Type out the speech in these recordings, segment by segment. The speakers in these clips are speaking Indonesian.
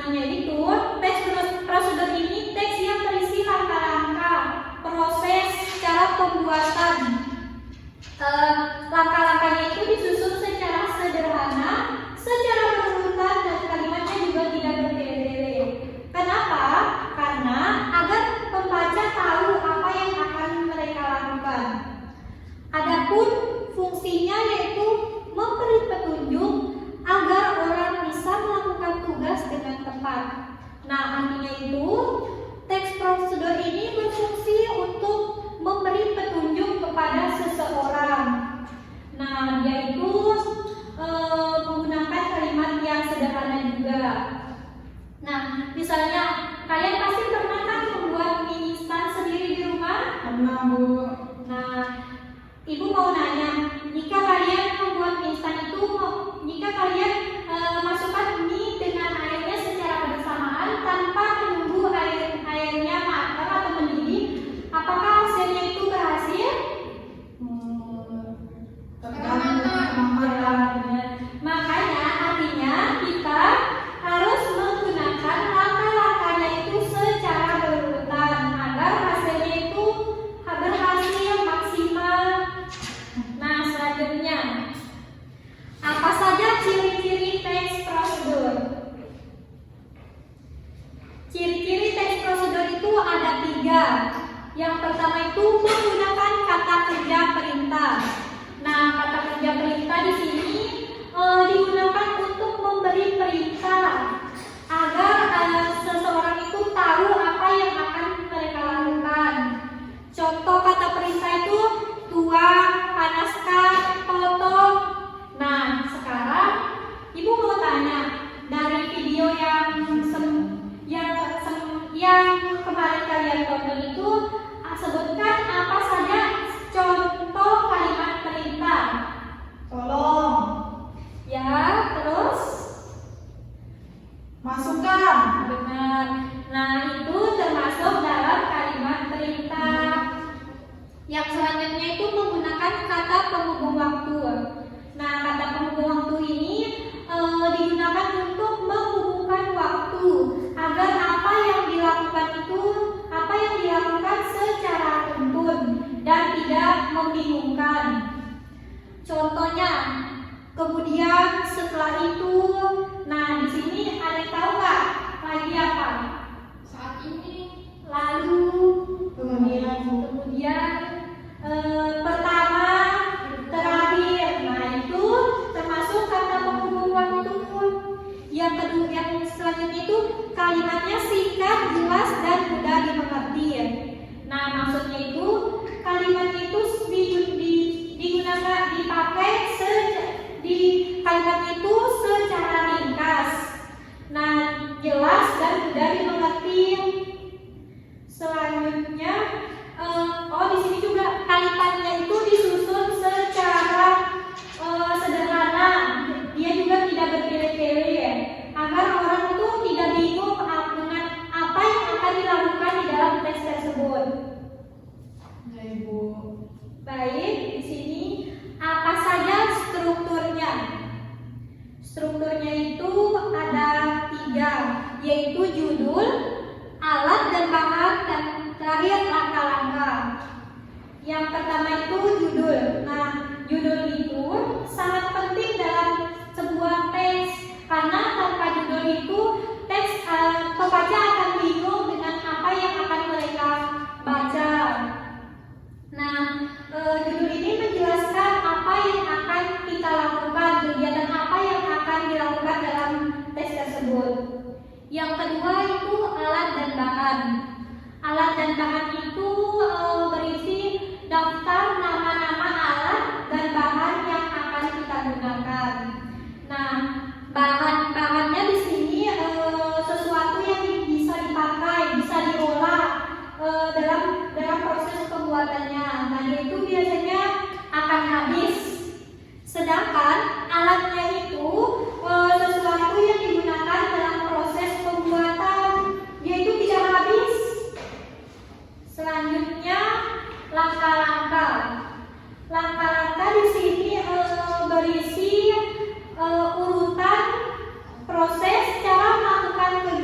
artinya itu teks prosedur ini teks yang berisi langkah-langkah proses cara pembuatan. Langkah-langkahnya itu disusun secara sederhana, secara berurutan, dan kalimatnya juga tidak bertele-tele. Kenapa? Karena agar pembaca tahu apa yang akan mereka lakukan. Adapun fungsinya yaitu memberi petunjuk agar orang bisa melakukan tugas dengan tepat. Nah, artinya itu teks prosedur ini berfungsi untuk memberi petunjuk kepada seseorang. Nah, yaitu menggunakan kalimat yang sederhana juga. Nah, misalnya kalian pasti pernah kan membuat mie instan sendiri di rumah? Pernah, Bu. Nah, Ibu mau nanya, jika kalian membuat mie instan itu, jika kalian masukkan mie dengan airnya secara bersamaan tanpa menunggu airnya matang atau mendidih, apakah hasilnya itu berhasil? Makanya artinya kita harus menggunakan langkah-langkahnya itu secara berurutan agar hasilnya itu berhasil maksimal. Nah, selanjutnya, apa saja ciri-ciri teks prosedur? Ciri-ciri teks prosedur itu ada 3. Yang pertama itu menggunakan kata kerja perintah. Nah, kata kerja perintah di sini digunakan untuk memberi perintah agar seseorang itu tahu apa yang akan mereka lakukan. Contoh kata perintah itu tuang, panaskan, potong. Nah, sekarang Ibu mau tanya, dari video yang kemarin kalian tonton itu, sebutkan apa saja contoh kalimat perintah. Tolong. Ya, terus Masukkan. benar. Nah, itu termasuk dalam kalimat perintah. Yang selanjutnya itu menggunakan kata penghubung waktu. Nah, kata penghubung waktu ini digunakan untuk menghubungkan waktu agar apa yang dilakukan secara runtun dan tidak membingungkan. Contohnya, kemudian setelah itu, nah di sini ada yang tahu nggak lagi apa? Saat ini. Lalu, kemudian pertama, terakhir. Nah, itu termasuk kata penghubung waktu. Yang kedua, yang selanjutnya itu kalimatnya singkat, jelas, dan mudah dimengerti. Nah, maksudnya itu kalimat itu kalimat itu secara ringkas. Nah, jelas dan mudah dimengerti. Selanjutnya, di sini juga kalimatnya itu disusun secara sederhana. Dia juga tidak bertele-tele agar orang itu tidak bingung dengan apa yang akan dilakukan di dalam teks tersebut. Ya, Ibu. Baik, di sini apa saja strukturnya? Strukturnya itu ada 3, yaitu judul, alat dan bahan, dan terakhir langkah-langkah. Yang pertama itu judul. Nah, judul itu sangat penting dalam sebuah teks karena tanpa judul itu teks pembaca akan bingung dengan apa yang akan mereka baca. Nah, judul ini menjelaskan apa yang akan kita lakukan, kegiatan apa yang akan dilakukan dalam teks tersebut. Yang kedua itu alat dan bahan. Alat dan bahan itu berisi daftar nama-nama alat dan bahan yang akan kita gunakan. Nah, bahan-bahannya di sini sesuatu yang bisa dipakai, bisa diolah dalam proses pembuatannya. Nah, itu biasanya akan habis. Sedangkan alatnya itu sesuatu yang digunakan dalam proses pembuatan, yaitu tidak habis. Selanjutnya langkah-langkah. Langkah-langkah di sini berisi urutan proses cara melakukan kegiatan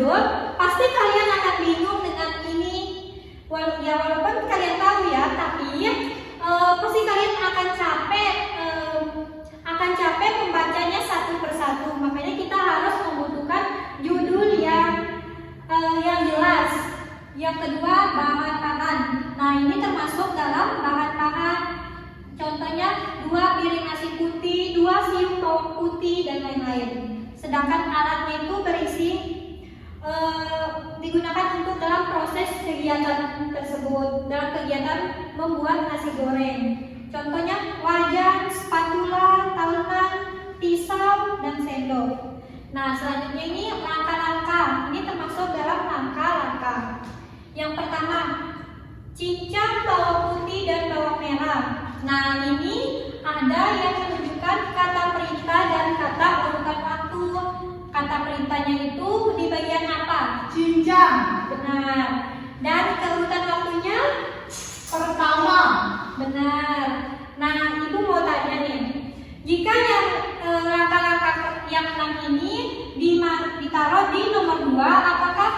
judul, pasti kalian akan bingung dengan ini. Walaupun kalian tahu ya, tapi pasti kalian akan capek membacanya satu persatu. Makanya kita harus membutuhkan judul yang jelas. Yang kedua, bahan pangan. Nah, ini termasuk dalam bahan pangan. Contohnya 2 piring nasi putih, 2 siung bawang putih, dan lain-lain. Sedangkan alatnya itu berisi digunakan untuk dalam proses kegiatan tersebut, dalam kegiatan membuat nasi goreng. Contohnya wajan, spatula, talenan, pisau, dan sendok. Nah, selanjutnya ini langkah-langkah. Ini termasuk dalam langkah-langkah. Yang pertama, cincang bawang putih dan bawang merah. Nah, ini ada yang menunjukkan kata perintah dan kata urutan waktu. Kata perintahnya itu di bagian apa? Cincang. Benar. Dan keurutan waktunya? Pertama. Benar. Nah, ibu mau tanya nih, jika yang langkah-langkah yang 6 ini ditaruh di nomor 2, apakah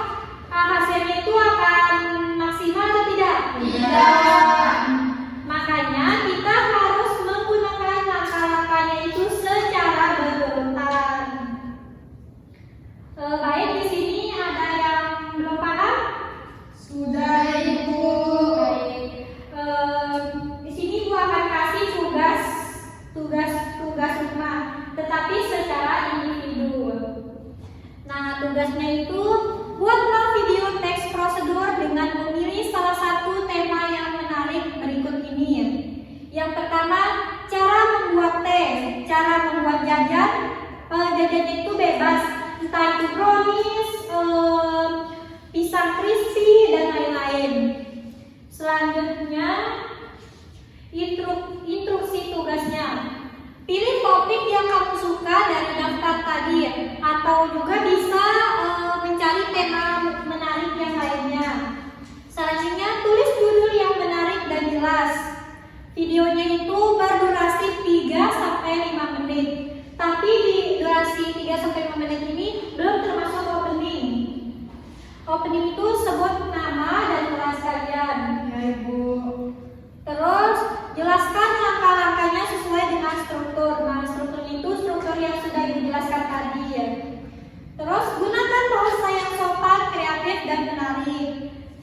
hasilnya itu akan maksimal atau tidak? Tidak. Makanya kita harus menggunakan langkah-langkahnya itu secara berurutan. Baik, di sini ada yang belum paham? Sudah, Ibu. Baik. Di sini Ibu akan kasih tugas rumah, tetapi secara individu. Nah, tugasnya itu buatlah video teks prosedur dengan memilih salah satu tema yang menarik berikut ini. Yang pertama, cara membuat teh, cara membuat jajan. Jajannya itu bebas, entah itu brownies, pisang crispy, dan lain-lain. Selanjutnya, instruksi tugasnya. Pilih topik yang kamu suka dari daftar tadi, atau juga bisa mencari tema menarik yang lainnya. Selanjutnya, tulis judul yang menarik dan jelas. Videonya itu berdurasi 3-5 menit. Tapi di durasi 3-5 menit ini belum termasuk opening. Opening itu sebut nama dan kelas kalian. Ya, Ibu. Terus jelaskan langkah-langkahnya sesuai dengan struktur. Nah, struktur itu struktur yang sudah dijelaskan tadi ya. Terus gunakan bahasa yang sopan, kreatif, dan menarik.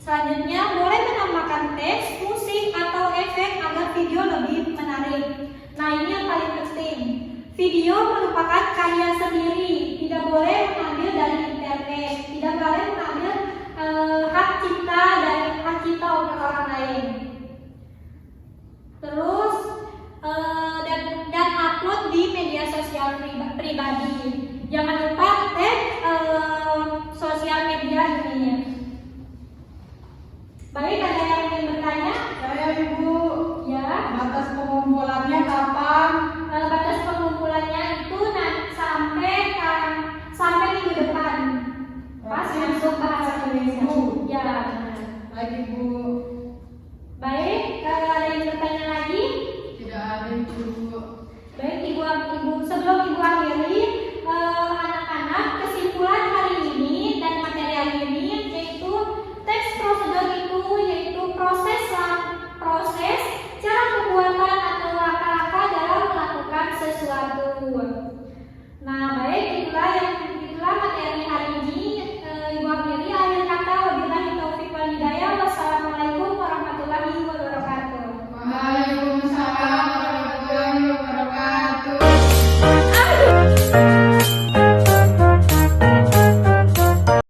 Selanjutnya boleh menambahkan teks, musik, atau efek agar video lebih menarik. Nah, ini yang paling penting. Video merupakan karya sendiri, tidak boleh mengambil dari internet, tidak boleh mengambil hak cipta orang lain. Terus dan upload di media sosial pribadi. Jangan lupa